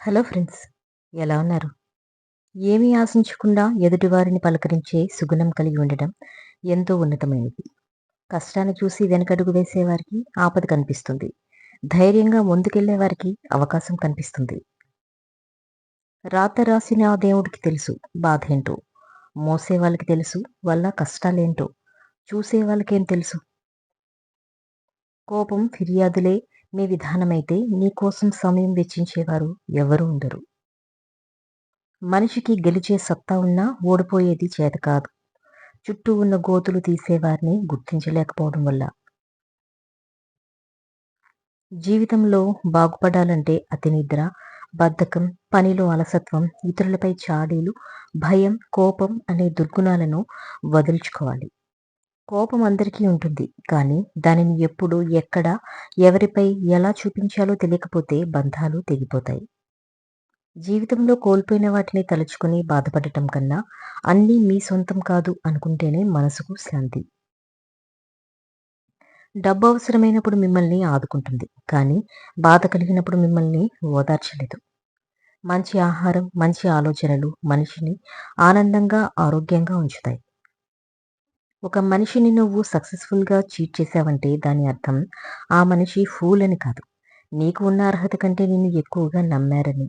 Hello friends, ఎలా ఉన్నారు? ఏమీ ఆశించకుండా ఎదుటివారిని పలకరించే సుగుణం కలిగి ఉండడం ఎంతో ఉన్నతమైనది. కష్టాన్ని చూసి వెనకడుగు వేసేవారికి ఆపద కనిపిస్తుంది. ధైర్యంగా ముందుకెళ్లే వారికి అవకాశం కనిపిస్తుంది. రాత రాసిన ఆ దేవుడికి తెలుసు బాధేంటో. మోసే వాళ్ళకి తెలుసు వాళ్ళ కష్టాలేంటో. చూసే వాళ్ళకేం తెలుసు? కోపం, ఫిర్యాదులే మీ విధానమైతే నీకోసం సమయం వెచ్చించేవారు ఎవరూ ఉండరు. మనిషికి గెలిచే సత్తా ఉన్నా ఓడిపోయేది చేతకాదు. చుట్టూ ఉన్న గోతులు తీసేవారిని గుర్తించలేకపోవడం వల్ల. జీవితంలో బాగుపడాలంటే అతినిద్ర, బద్ధకం, పనిలో అలసత్వం, ఇతరులపై చాడీలు, భయం, కోపం అనే దుర్గుణాలను వదుల్చుకోవాలి. కోపం అందరికీ ఉంటుంది. కానీ దానిని ఎప్పుడు, ఎక్కడ, ఎవరిపై ఎలా చూపించాలో తెలియకపోతే బంధాలు తెగిపోతాయి. జీవితంలో కోల్పోయిన వాటిని తలుచుకుని బాధపడటం కన్నా అన్నీ మీ సొంతం కాదు అనుకుంటేనే మనసుకు శాంతి. డబ్బు అవసరమైనప్పుడు మిమ్మల్ని ఆదుకుంటుంది. కానీ బాధ కలిగినప్పుడు మిమ్మల్ని ఓదార్చలేదు. మంచి ఆహారం, మంచి ఆలోచనలు మనిషిని ఆనందంగా, ఆరోగ్యంగా ఉంచుతాయి. ఒక మనిషిని నువ్వు సక్సెస్‌ఫుల్‌గా చీట్ చేశావంటే దాని అర్థం ఆ మనిషి ఫూల్ అని కాదు. నీకు ఉన్న అర్హత కంటే నిన్ను ఎక్కువగా నమ్మారని.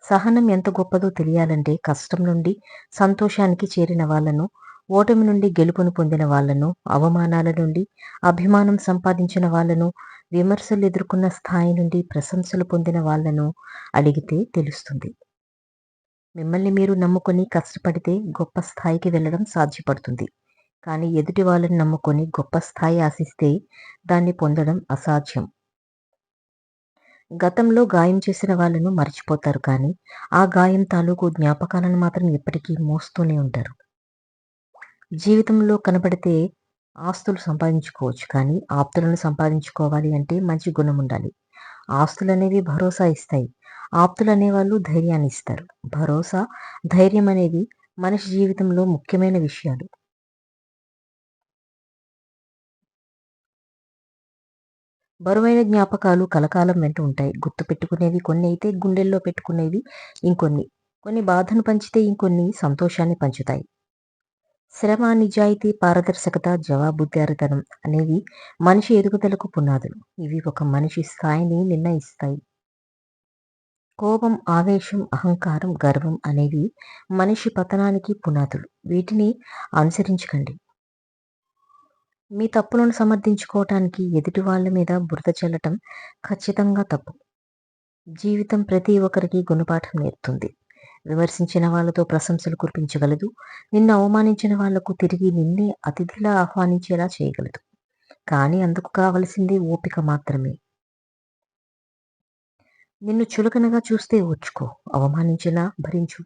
సహనం ఎంత గొప్పదో తెలియాలంటే కష్టం నుండి సంతోషానికి చేరిన వాళ్ళను, ఓటమి నుండి గెలుపును పొందిన వాళ్ళను, అవమానాల నుండి అభిమానం సంపాదించిన వాళ్ళను, విమర్శలు ఎదుర్కొన్న స్థాయి నుండి ప్రశంసలు పొందిన వాళ్ళను అడిగితే తెలుస్తుంది. మిమ్మల్ని మీరు నమ్ముకొని కష్టపడితే గొప్ప స్థాయికి వెళ్ళడం సాధ్యపడుతుంది. కానీ ఎదుటి వాళ్ళని నమ్ముకొని గొప్ప స్థాయి ఆశిస్తే దాన్ని పొందడం అసాధ్యం. గతంలో గాయం చేసిన వాళ్ళను మర్చిపోతారు కానీ, ఆ గాయం తాలూకు జ్ఞాపకాలను మాత్రం ఎప్పటికీ మోస్తూనే ఉంటారు. జీవితంలో కనబడితే ఆస్తులు సంపాదించుకోవచ్చు కానీ, ఆప్తులను సంపాదించుకోవాలి అంటే మంచి గుణం ఉండాలి. ఆస్తులనేవి భరోసా ఇస్తాయి. ఆప్తులనేవాళ్ళు ధైర్యాన్ని ఇస్తారు. భరోసా, ధైర్యం అనేవి మనిషి జీవితంలో ముఖ్యమైన విషయాలు. బరువైన జ్ఞాపకాలు కలకాలం వెంట ఉంటాయి. గుర్తుపెట్టుకునేవి కొన్ని అయితే గుండెల్లో పెట్టుకునేవి ఇంకొన్ని. కొన్ని బాధను పంచితే ఇంకొన్ని సంతోషాన్ని పంచుతాయి. శ్రమ, నిజాయితీ, పారదర్శకత, జవాబుదారీతనం అనేవి మనిషి ఎదుగుదలకు పునాదులు. ఇవి ఒక మనిషి స్థాయిని నిర్ణయిస్తాయి. కోపం, ఆవేశం, అహంకారం, గర్వం అనేవి మనిషి పతనానికి పునాదులు. వీటిని అనుసరించకండి. మీ తప్పులను సమర్థించుకోవటానికి ఎదుటి వాళ్ళ మీద బురద చల్లటం ఖచ్చితంగా తప్పు. జీవితం ప్రతి ఒక్కరికి గుణపాఠం నేర్పుతుంది. విమర్శించిన వాళ్ళతో ప్రశంసలు కురిపించగలదు. నిన్ను అవమానించిన వాళ్లకు తిరిగి నిన్నే అతిథిలా ఆహ్వానించేలా చేయగలదు. కానీ అందుకు కావలసింది ఓపిక మాత్రమే. నిన్ను చులకనగా చూస్తే ఓర్చుకో. అవమానించినా భరించు.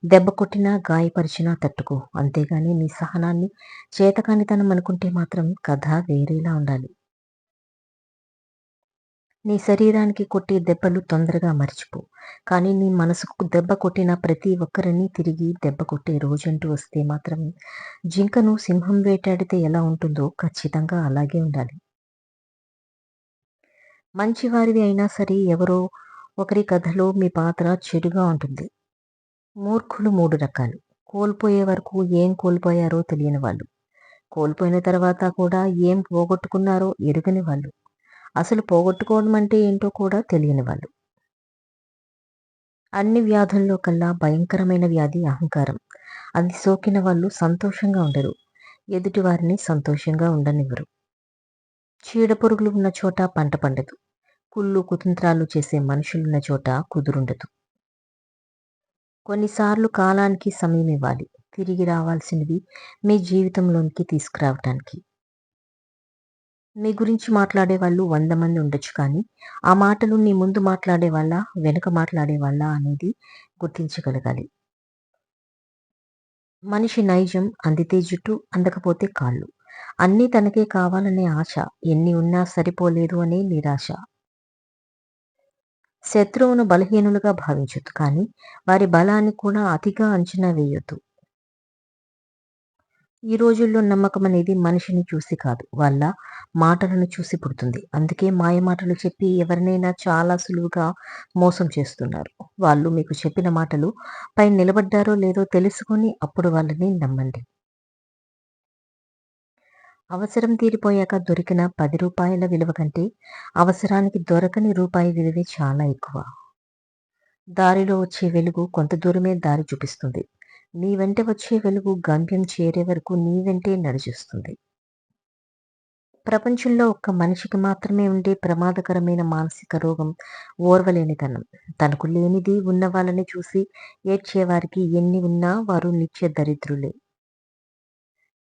దెబ్బ కొట్టినా, గాయపరిచినా తట్టుకో. అంతేగాని నీ సహనాన్ని చేతకానితనం అనుకుంటే మాత్రం కథ వేరేలా ఉండాలి. నీ శరీరానికి కొట్టే దెబ్బలు తొందరగా మర్చిపో. కానీ నీ మనసుకు దెబ్బ కొట్టిన ప్రతి ఒక్కరిని తిరిగి దెబ్బ కొట్టే రోజంటూ వస్తే మాత్రం జింకను సింహం వేటాడితే ఎలా ఉంటుందో ఖచ్చితంగా అలాగే ఉండాలి. మంచివారివి అయినా సరే ఎవరో ఒకరి కథలో మీ పాత్ర చెడుగా ఉంటుంది. మూర్ఖులు 3 రకాలు. కోల్పోయే వరకు ఏం కోల్పోయారో తెలియని వాళ్ళు. కోల్పోయిన తర్వాత కూడా ఏం పోగొట్టుకున్నారో ఎరుగని వాళ్ళు. అసలు పోగొట్టుకోవడం అంటే ఏంటో కూడా తెలియని వాళ్ళు. అన్ని వ్యాధుల్లో కల్లా భయంకరమైన వ్యాధి అహంకారం. అది సోకిన వాళ్ళు సంతోషంగా ఉండరు. ఎదుటి వారిని సంతోషంగా ఉండనివ్వరు. చీడపురుగులు ఉన్న చోట పంట పండదు. కుళ్ళు కుతంత్రాలు చేసే మనుషులున్న చోట కుదురుండదు. కొన్నిసార్లు కాలానికి సమయం ఇవ్వాలి. తిరిగి రావాల్సినవి మీ జీవితంలోనికి తీసుకురావటానికి. మీ గురించి మాట్లాడే వాళ్ళు 100 మంది ఉండొచ్చు కానీ, ఆ మాటలు నీ ముందు మాట్లాడేవాళ్ళా, వెనుక మాట్లాడేవాళ్ళా అనేది గుర్తించగలగాలి. మనిషి నైజం అందితే జుట్టు, అందకపోతే కాళ్ళు. అన్నీ తనకే కావాలనే ఆశ, ఎన్ని ఉన్నా సరిపోలేదు అనే నిరాశ. శత్రువును బలహీనులుగా భావించొద్దు కానీ, వారి బలాన్ని కూడా అతిగా అంచనా వేయొద్దు. ఈ రోజుల్లో నమ్మకం అనేది మనిషిని చూసి కాదు, వాళ్ళ మాటలను చూసి పుడుతుంది. అందుకే మాయ మాటలు చెప్పి ఎవరినైనా చాలా సులువుగా మోసం చేస్తున్నారు. వాళ్ళు మీకు చెప్పిన మాటలు పై నిలబడ్డారో లేదో తెలుసుకొని అప్పుడు వాళ్ళని నమ్మండి. అవసరం తీరిపోయాక దొరికిన రూ. 10 విలువ కంటే అవసరానికి దొరకని రూపాయి విలువే చాలా ఎక్కువ. దారిలో వచ్చే వెలుగు కొంత దూరమే దారి చూపిస్తుంది. నీ వెంట వచ్చే వెలుగు గమ్యం చేరే వరకు నీ వెంటే నడిచిస్తుంది. ప్రపంచంలో ఒక్క మనిషికి మాత్రమే ఉండే ప్రమాదకరమైన మానసిక రోగం ఓర్వలేనితనం. తనకు లేనిది ఉన్న వాళ్ళని చూసి ఏడ్చేవారికి ఎన్ని ఉన్నా వారు నిత్య దరిద్రులే.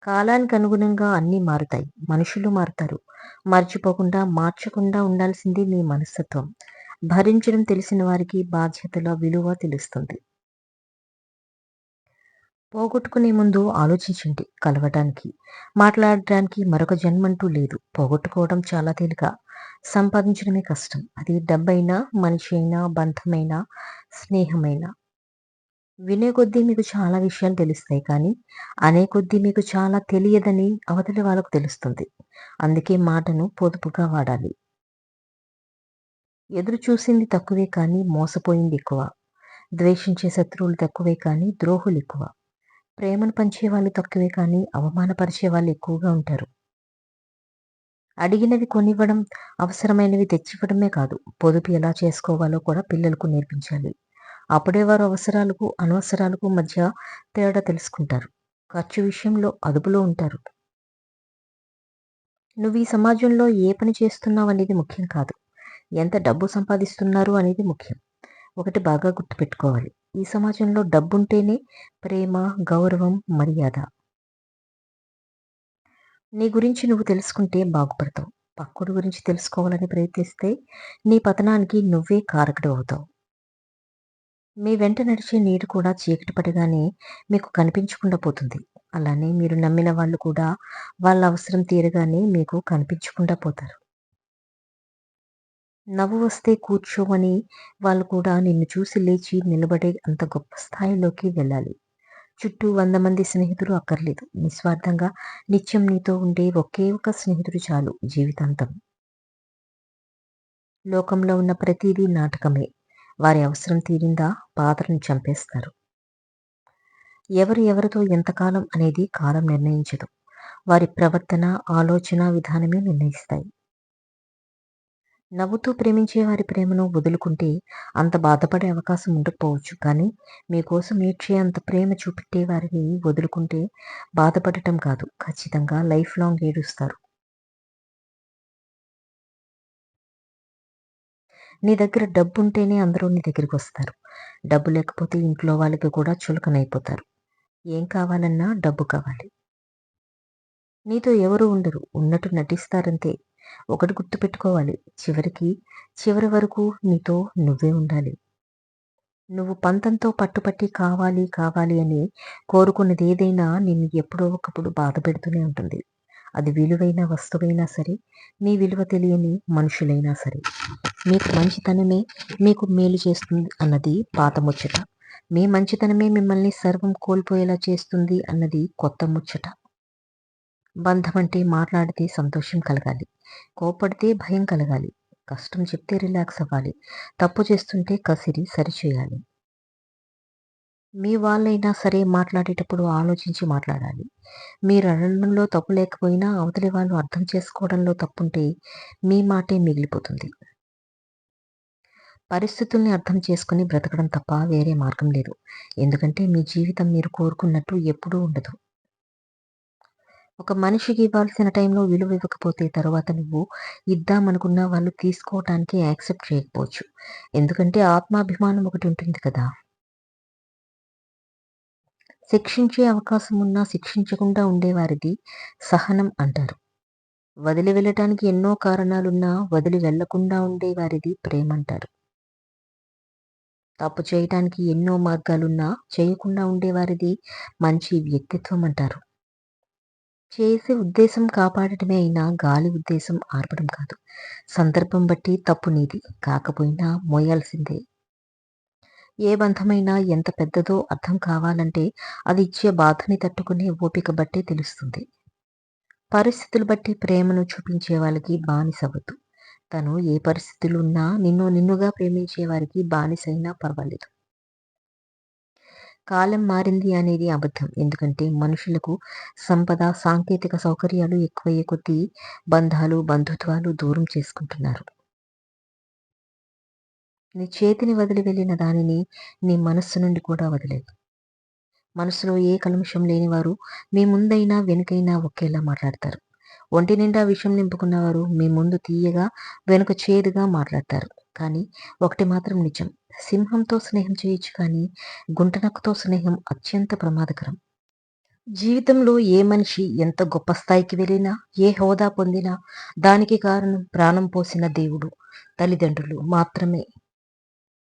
కాలానికి అనుగుణంగా అన్నీ మారుతాయి. మనుషులు మారుతారు. మర్చిపోకుండా, మార్చకుండా ఉండాల్సింది మీ మనస్తత్వం. భరించడం తెలిసిన వారికి బాధ్యతల విలువ తెలుస్తుంది. పోగొట్టుకునే ముందు ఆలోచించండి. కలవటానికి, మాట్లాడడానికి మరొక జన్మంటూ లేదు. పోగొట్టుకోవడం చాలా తేలిక. సంపాదించడమే కష్టం. అది డబ్బైనా, మనిషి అయినా, బంధమైనా, స్నేహమైనా. వినే కొద్దీ మీకు చాలా విషయాలు తెలుస్తాయి కానీ, అనే కొద్దీ మీకు చాలా తెలియదని అవతలి వాళ్ళకు తెలుస్తుంది. అందుకే మాటను పొదుపుగా వాడాలి. ఎదురు చూసింది తక్కువే కానీ మోసపోయింది ఎక్కువ. ద్వేషించే శత్రువులు తక్కువే కానీ ద్రోహులు ఎక్కువ. ప్రేమను పంచేవాళ్ళు తక్కువే కానీ అవమానపరిచే వాళ్ళు ఎక్కువగా ఉంటారు. అడిగినవి కొనివ్వడం, అవసరమైనవి తెచ్చివ్వడమే కాదు, పొదుపు ఎలా చేసుకోవాలో కూడా పిల్లలకు నేర్పించాలి. అప్పుడే వారు అవసరాలకు, అనవసరాలకు మధ్య తేడా తెలుసుకుంటారు. ఖర్చు విషయంలో అదుపులో ఉంటారు. నువ్వు ఈ సమాజంలో ఏ పని చేస్తున్నావు అనేది ముఖ్యం కాదు. ఎంత డబ్బు సంపాదిస్తున్నారు అనేది ముఖ్యం. ఒకటి బాగా గుర్తుపెట్టుకోవాలి. ఈ సమాజంలో డబ్బుంటేనే ప్రేమ, గౌరవం, మర్యాద. నీ గురించి నువ్వు తెలుసుకుంటే బాగుపడతావు. పక్కుడి గురించి తెలుసుకోవాలని ప్రయత్నిస్తే నీ పతనానికి నువ్వే కారకుడు అవుతావు. మీ వెంట నడిచే నీడ కూడా చీకటి పడగానే మీకు కనిపించకుండా పోతుంది. అలానే మీరు నమ్మిన వాళ్ళు కూడా వాళ్ళ అవసరం తీరగానే మీకు కనిపించకుండా పోతారు. నవ్వు వస్తే కూర్చోమని వాళ్ళు కూడా నిన్ను చూసి లేచి నిలబడే అంత గొప్ప స్థాయిలోకి వెళ్ళాలి. చుట్టూ 100 మంది స్నేహితులు అక్కర్లేదు. నిస్వార్థంగా నిత్యం నీతో ఉండే ఒకే ఒక స్నేహితుడు చాలు జీవితాంతం. లోకంలో ఉన్న ప్రతీదీ నాటకమే. వారి అవసరం తీరిందా పాత్రను చంపేస్తారు. ఎవరు ఎవరితో ఎంతకాలం అనేది కాలం నిర్ణయించదు. వారి ప్రవర్తన, ఆలోచన విధానమే నిర్ణయిస్తాయి. నవ్వుతూ ప్రేమించే వారి ప్రేమను వదులుకుంటే అంత బాధపడే అవకాశం ఉండకపోవచ్చు. కానీ మీకోసం ఏడ్చే అంత ప్రేమ చూపెట్టే వారిని వదులుకుంటే బాధపడటం కాదు, ఖచ్చితంగా లైఫ్ లాంగ్ ఏడుస్తారు. నీ దగ్గర డబ్బుంటేనే అందరూ నీ దగ్గరికొస్తారు. డబ్బు లేకపోతే ఇంట్లో వాళ్ళకి కూడా చులకనైపోతారు. ఏం కావాలన్నా డబ్బు కావాలి. నీతో ఎవరు ఉండరు. ఉన్నట్టు నటిస్తారంతే. ఒకటి గుర్తుపెట్టుకోవాలి. చివరి వరకు నీతో నువ్వే ఉండాలి. నువ్వు పంతంతో పట్టుపట్టి కావాలి, కావాలి అని కోరుకున్నదేదైనా నిన్ను ఎప్పుడో ఒకప్పుడు బాధపెడుతూనే ఉంటుంది. అది విలువైన వస్తువైనా సరే, నీ విలువ తెలియని మనుషులైనా సరే. మీకు మంచితనమే మీకు మేలు చేస్తుంది అన్నది పాత ముచ్చట. మీ మంచితనమే మిమ్మల్ని సర్వం కోల్పోయేలా చేస్తుంది అన్నది కొత్త ముచ్చట. బంధం అంటే మాట్లాడితే సంతోషం కలగాలి. కోప్పడితే భయం కలగాలి. కష్టం చెప్తే రిలాక్స్ అవ్వాలి. తప్పు చేస్తుంటే కసిరి సరిచేయాలి. మీ వాళ్ళైనా సరే మాట్లాడేటప్పుడు ఆలోచించి మాట్లాడాలి. మీరు అనడంలో తప్పు లేకపోయినా అవతలి వాళ్ళు అర్థం చేసుకోవడంలో తప్పుంటే మీ మాటే మిగిలిపోతుంది. పరిస్థితుల్ని అర్థం చేసుకొని బ్రతకడం తప్ప వేరే మార్గం లేదు. ఎందుకంటే మీ జీవితం మీరు కోరుకున్నట్టు ఎప్పుడూ ఉండదు. ఒక మనిషికి ఇవ్వాల్సిన టైంలో విలువ ఇవ్వకపోతే తరువాత నువ్వు ఇద్దామనుకున్న వాళ్ళు తీసుకోవటానికి యాక్సెప్ట్ చేయకపోవచ్చు. ఎందుకంటే ఆత్మాభిమానం ఒకటి ఉంటుంది కదా! శిక్షించే అవకాశం ఉన్నా శిక్షించకుండా ఉండేవారిది సహనం అంటారు. వదిలి వెళ్ళటానికి ఎన్నో కారణాలున్నా వదిలి వెళ్ళకుండా ఉండేవారిది ప్రేమంటారు. తప్పు చేయటానికి ఎన్నో మార్గాలున్నా చేయకుండా ఉండేవారిది మంచి వ్యక్తిత్వం అంటారు. చేసే ఉద్దేశం కాపాడటమే అయినా గాలి ఉద్దేశం ఆర్పడం కాదు. సందర్భం బట్టి తప్పు నీది కాకపోయినా మోయాల్సిందే. ఏ బంధమైనా ఎంత పెద్దదో అర్థం కావాలంటే అది ఇచ్చే బాధని తట్టుకునే ఓపిక బట్టే తెలుస్తుంది. పరిస్థితులు బట్టి ప్రేమను చూపించే వాళ్ళకి బానిసవద్దు. తను ఏ పరిస్థితులు ఉన్నా నిన్నుగా ప్రేమించే వారికి బానిసైనా పర్వాలేదు. కాలం మారింది అనేది అబద్ధం. ఎందుకంటే మనుషులకు సంపద, సాంకేతిక సౌకర్యాలు ఎక్కువయ్యే కొద్దీ బంధాలు, బంధుత్వాలు దూరం చేసుకుంటున్నారు. నీ చేతిని వదిలి వెళ్ళిన దానిని నీ మనస్సు నుండి కూడా వదిలేయి. మనసులో ఏ కల్మషం లేనివారు మీ ముందైనా, వెనుకైనా ఒకేలా మాట్లాడతారు. ఒంటి నిండా విషం నింపుకున్నవారు మీ ముందు తీయగా, వెనుక చేదుగా మాట్లాడతారు. కానీ ఒకటి మాత్రం నిజం. సింహంతో స్నేహం చేయొచ్చు కానీ గుంటనక్కతో స్నేహం అత్యంత ప్రమాదకరం. జీవితంలో ఏ మనిషి ఎంత గొప్ప స్థాయికి వెళ్ళినా, ఏ హోదా పొందినా దానికి కారణం ప్రాణం పోసిన దేవుడు, తల్లిదండ్రులు మాత్రమే.